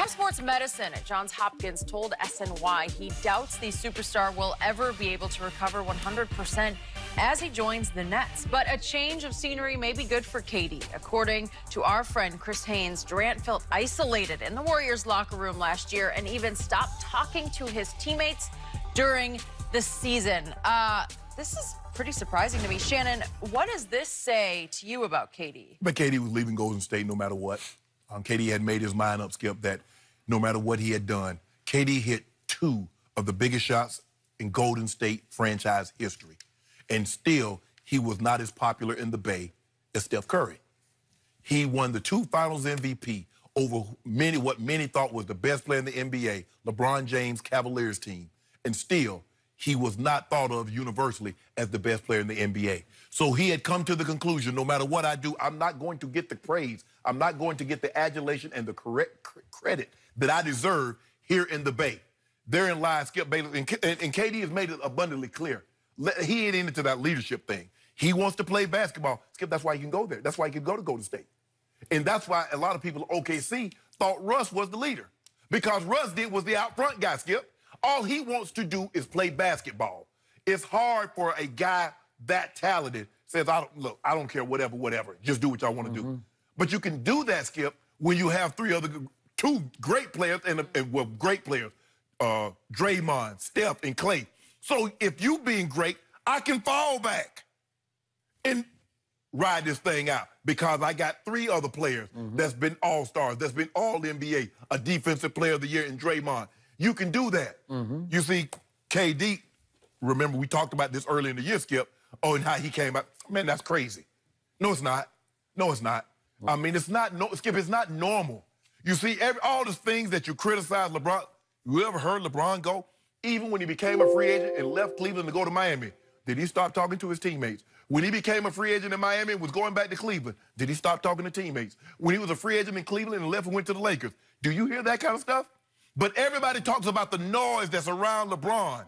Top sports medicine at Johns Hopkins told SNY he doubts the superstar will ever be able to recover 100% as he joins the Nets. But a change of scenery may be good for KD. According to our friend Chris Haynes, Durant felt isolated in the Warriors locker room last year and even stopped talking to his teammates during the season. This is pretty surprising to me. Shannon, what does this say to you about KD? But KD was leaving Golden State no matter what. KD had made his mind up, Skip, that no matter what he had done, KD hit 2 of the biggest shots in Golden State franchise history. And still, he was not as popular in the Bay as Steph Curry. He won the 2 Finals MVP over what many thought was the best player in the NBA, LeBron James Cavaliers team. And still, he was not thought of universally as the best player in the NBA. So he had come to the conclusion, no matter what I do, I'm not going to get the praise. I'm not going to get the adulation and the correct credit that I deserve here in the Bay. Therein lies Skip Bayless. And KD has made it abundantly clear. He ain't into that leadership thing. He wants to play basketball. Skip, that's why he can go there. That's why he can go to Golden State. And that's why a lot of people at OKC thought Russ was the leader. Because Russ was the out front guy, Skip. All he wants to do is play basketball. It's hard for a guy that talented says, I don't care, whatever. Just do what y'all want to do. But you can do that, Skip, when you have 2 great players great players, Draymond, Steph, and Clay. So if you being great, I can fall back and ride this thing out because I got 3 other players that's been all-stars, that's been all-NBA, a defensive player of the year in Draymond. You can do that. You see, KD, remember we talked about this earlier in the year, Skip, and how he came out. Man, that's crazy. No, it's not. No, it's not. I mean, it's not, Skip, it's not normal. You see, all the things that you criticize LeBron, you ever heard LeBron go? Even when he became a free agent and left Cleveland to go to Miami, did he stop talking to his teammates? When he became a free agent in Miami and was going back to Cleveland, did he stop talking to teammates? When he was a free agent in Cleveland and left and went to the Lakers, do you hear that kind of stuff? But everybody talks about the noise that's around LeBron.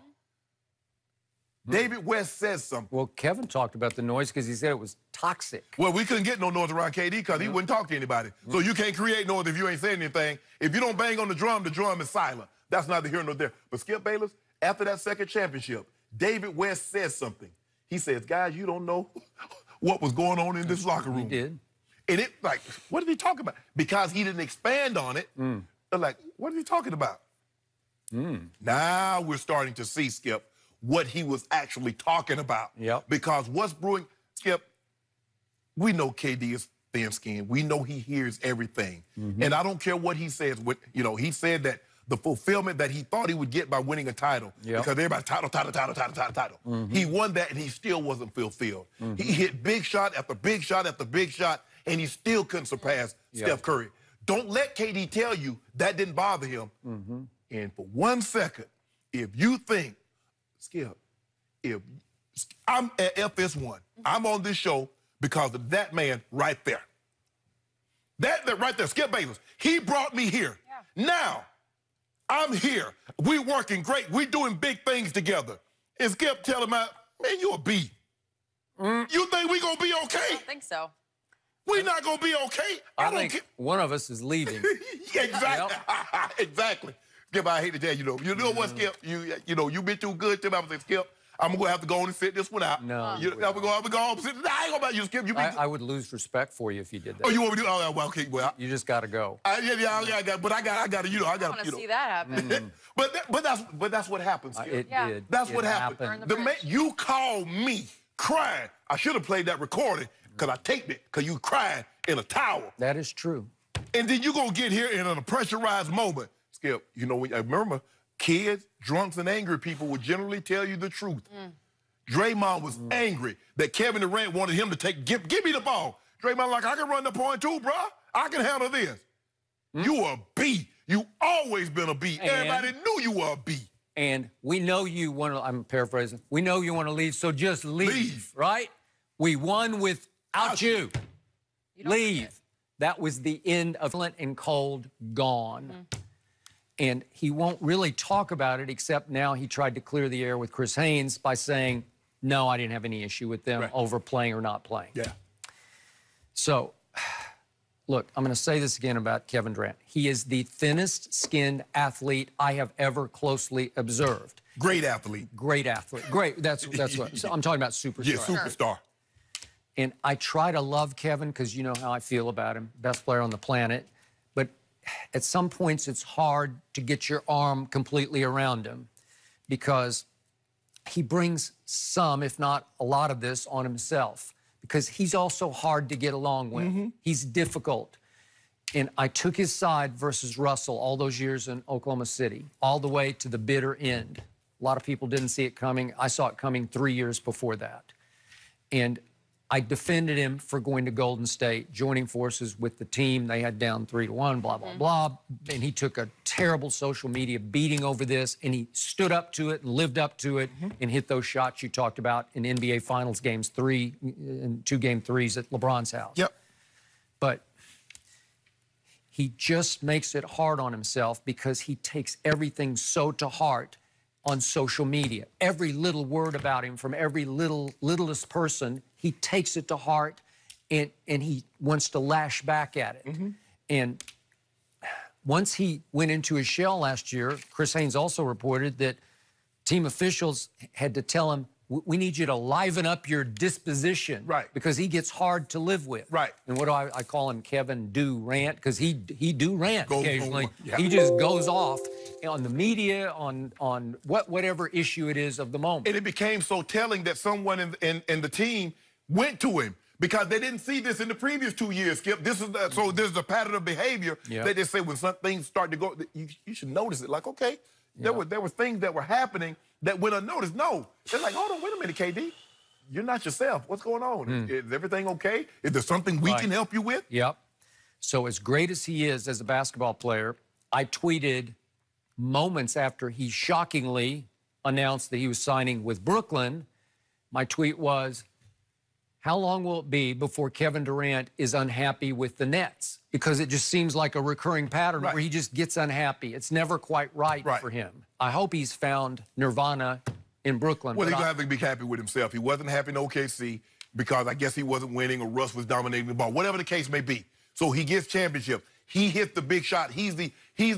David West says something. Well, Kevin talked about the noise because he said it was toxic. Well, we couldn't get no noise around KD because he wouldn't talk to anybody. So you can't create noise if you ain't saying anything. If you don't bang on the drum is silent. That's neither here nor there. But Skip Bayless, after that second championship, David West says something. He says, guys, you don't know what was going on in this locker room. He did. And it, like, what did he talk about? Because he didn't expand on it. They're like, what are you talking about? Now we're starting to see, Skip, what he was actually talking about. Because what's brewing, Skip, we know KD is thin-skinned. We know he hears everything. And I don't care what he says. He said that the fulfillment that he thought he would get by winning a title, because everybody, title. He won that, and he still wasn't fulfilled. He hit big shot after big shot after big shot, and he still couldn't surpass Steph Curry. Don't let KD tell you that didn't bother him. And for 1 second, if you think, Skip, if I'm at FS1, I'm on this show because of that man right there. That right there, Skip Bayless, he brought me here. Now, I'm here. We're working great. We're doing big things together. And Skip tell him, man, you a B. You think we gonna be okay? I don't think so. We're not gonna be okay. I think one of us is leaving. Exactly. Exactly. Skip, I hate to tell you, you know what, Skip? You've been too good to me. I'm gonna say, Skip, I'm gonna have to go on and sit this one out. No. I'm gonna go on and sit. I ain't gonna about you, Skip. I would lose respect for you if you did that. Oh, you want me to do? Oh, well, okay, well. You just gotta go. I got, but I got, I want to see that happen. but that's what happens, Skip. It did. That's what happened. You called me crying. I should have played that recording because I taped it because you cried in a towel. That is true. And then you gonna get here in a pressurized moment. Skip, I remember kids, drunks, and angry people would generally tell you the truth. Draymond was angry that Kevin Durant wanted him to give me the ball. Draymond like, I can run the point too, bro. I can handle this. You a B. You always been a B. Everybody knew you were a B. And we know you want to, I'm paraphrasing, we know you want to leave, so just leave. Right? We won without you. Leave. That was the end of Flint and Cold, gone. And he won't really talk about it, except now he tried to clear the air with Chris Haynes by saying, no, I didn't have any issue with them over playing or not playing. So look, I'm going to say this again about Kevin Durant. He is the thinnest skinned athlete I have ever closely observed. Great athlete. Great athlete. Great. That's what so I'm talking about. Superstar. Yeah, superstar. And I try to love Kevin because you know how I feel about him. Best player on the planet. But at some points, it's hard to get your arm completely around him because he brings some, if not a lot of this on himself because he's also hard to get along with. He's difficult. And I took his side versus Russell all those years in Oklahoma City, all the way to the bitter end. A lot of people didn't see it coming. I saw it coming 3 years before that. And I defended him for going to Golden State, joining forces with the team. They had down 3-1, blah, blah, blah. And he took a terrible social media beating over this, and he stood up to it and lived up to it and hit those shots you talked about in NBA Finals games 3 and 2 game threes at LeBron's house. Yep. But he just makes it hard on himself because he takes everything so to heart on social media. Every little word about him from every littlest person, he takes it to heart and he wants to lash back at it. And once he went into his shell last year, Chris Haynes also reported that team officials had to tell him, we need you to liven up your disposition. Right. Because he gets hard to live with. Right. And what do I call him? Kevin Durant, because he do rant occasionally. Yeah. He just goes off on the media, on whatever issue it is of the moment. And it became so telling that someone in the team went to him because they didn't see this in the previous 2 years, Skip. This is so there's a pattern of behavior that they say when some things start to go, you should notice it. Like, okay, there were things that were happening that went unnoticed. No, they're like, hold on, wait a minute, KD. You're not yourself. What's going on? Is everything okay? Is there something we can help you with? Yep. So as great as he is as a basketball player, I tweeted moments after he shockingly announced that he was signing with Brooklyn. My tweet was, how long will it be before Kevin Durant is unhappy with the Nets? Because it just seems like a recurring pattern where he just gets unhappy. It's never quite right for him. I hope he's found nirvana in Brooklyn. Well, he's going to have to be happy with himself. He wasn't happy in OKC because I guess he wasn't winning or Russ was dominating the ball, whatever the case may be. So he gets championship. He hit the big shot. He's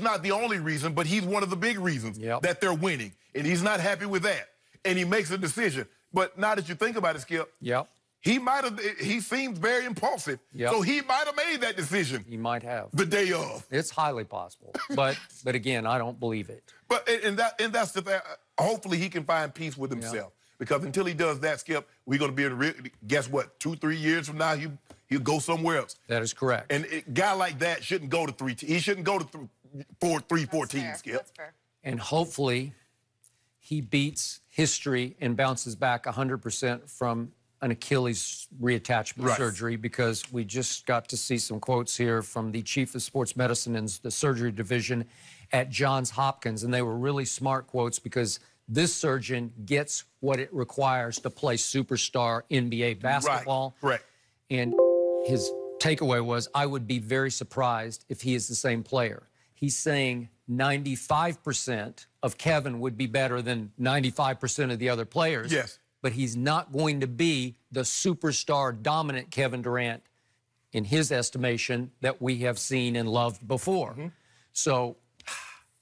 not the only reason, but he's one of the big reasons that they're winning. And he's not happy with that. And he makes a decision. But now that you think about it, Skip, he seems very impulsive. So he might have made that decision. He might have. The day of. It's highly possible. But again, I don't believe it. But and that's the thing. Hopefully he can find peace with himself. Because until he does that, Skip, we're going to be able to guess what, 2-3 years from now, he'll go somewhere else. That is correct. And a guy like that shouldn't go to 3 teams. He shouldn't go to 3-4 teams, Skip. That's fair. And hopefully he beats history and bounces back 100% from an Achilles reattachment surgery, because we just got to see some quotes here from the chief of sports medicine in the surgery division at Johns Hopkins, and they were really smart quotes because this surgeon gets what it requires to play superstar NBA basketball. Correct. And his takeaway was, I would be very surprised if he is the same player. He's saying 95% of Kevin would be better than 95% of the other players. Yes. But he's not going to be the superstar dominant Kevin Durant, in his estimation, that we have seen and loved before. So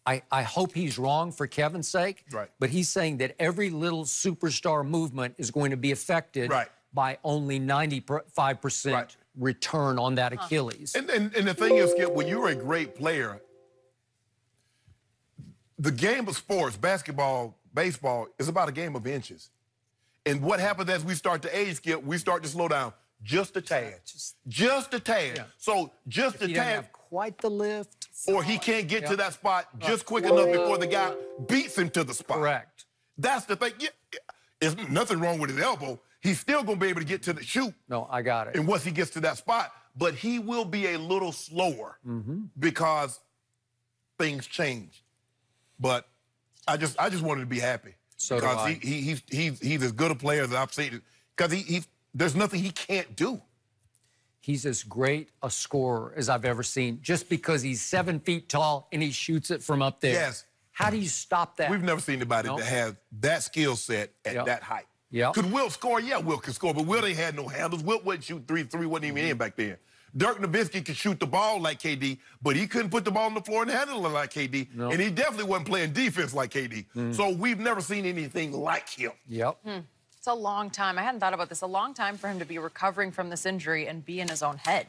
I hope he's wrong for Kevin's sake. But he's saying that every little superstar movement is going to be affected by only 95% return on that Achilles. And the thing is, Skip, when you're a great player, the game of sports, basketball, baseball, is about a game of inches. And what happens as we start to age, Skip, we start to slow down just a tad. Just a tad. So just a tad. He doesn't have quite the lift. Or he can't get to that spot just quick enough before the guy beats him to the spot. Correct. That's the thing. There's nothing wrong with his elbow. He's still going to be able to get to the shoot. No, I got it. And once he gets to that spot, but he will be a little slower because things change. But I just wanted to be happy. So because he's as good a player as I've seen. Because there's nothing he can't do. He's as great a scorer as I've ever seen, just because he's 7 feet tall and he shoots it from up there. Yes. How do you stop that? We've never seen anybody that has that skill set at that height. Yeah. Could Wilt score? Yeah, Wilt could score, but Wilt ain't had no handles. Wilt wouldn't shoot three wasn't even in back then. Dirk Nowitzki could shoot the ball like KD, but he couldn't put the ball on the floor and handle it like KD. Nope. And he definitely wasn't playing defense like KD. So we've never seen anything like him. Yep. It's a long time. I hadn't thought about this. A long time for him to be recovering from this injury and be in his own head.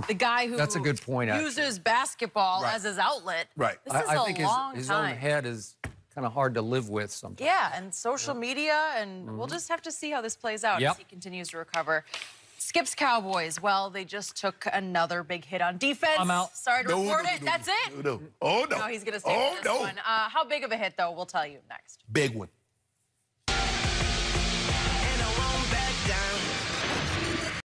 The guy who That's a good point, uses basketball as his outlet. Right. This is I think a long his time. own head is kind of hard to live with sometimes. Yeah, and social media, and we'll just have to see how this plays out as he continues to recover. Skip's Cowboys, well, they just took another big hit on defense. I'm out. Sorry to report it. That's it. No. Oh, no. No, he's going to stay with this one. How big of a hit, though? We'll tell you next. Big one.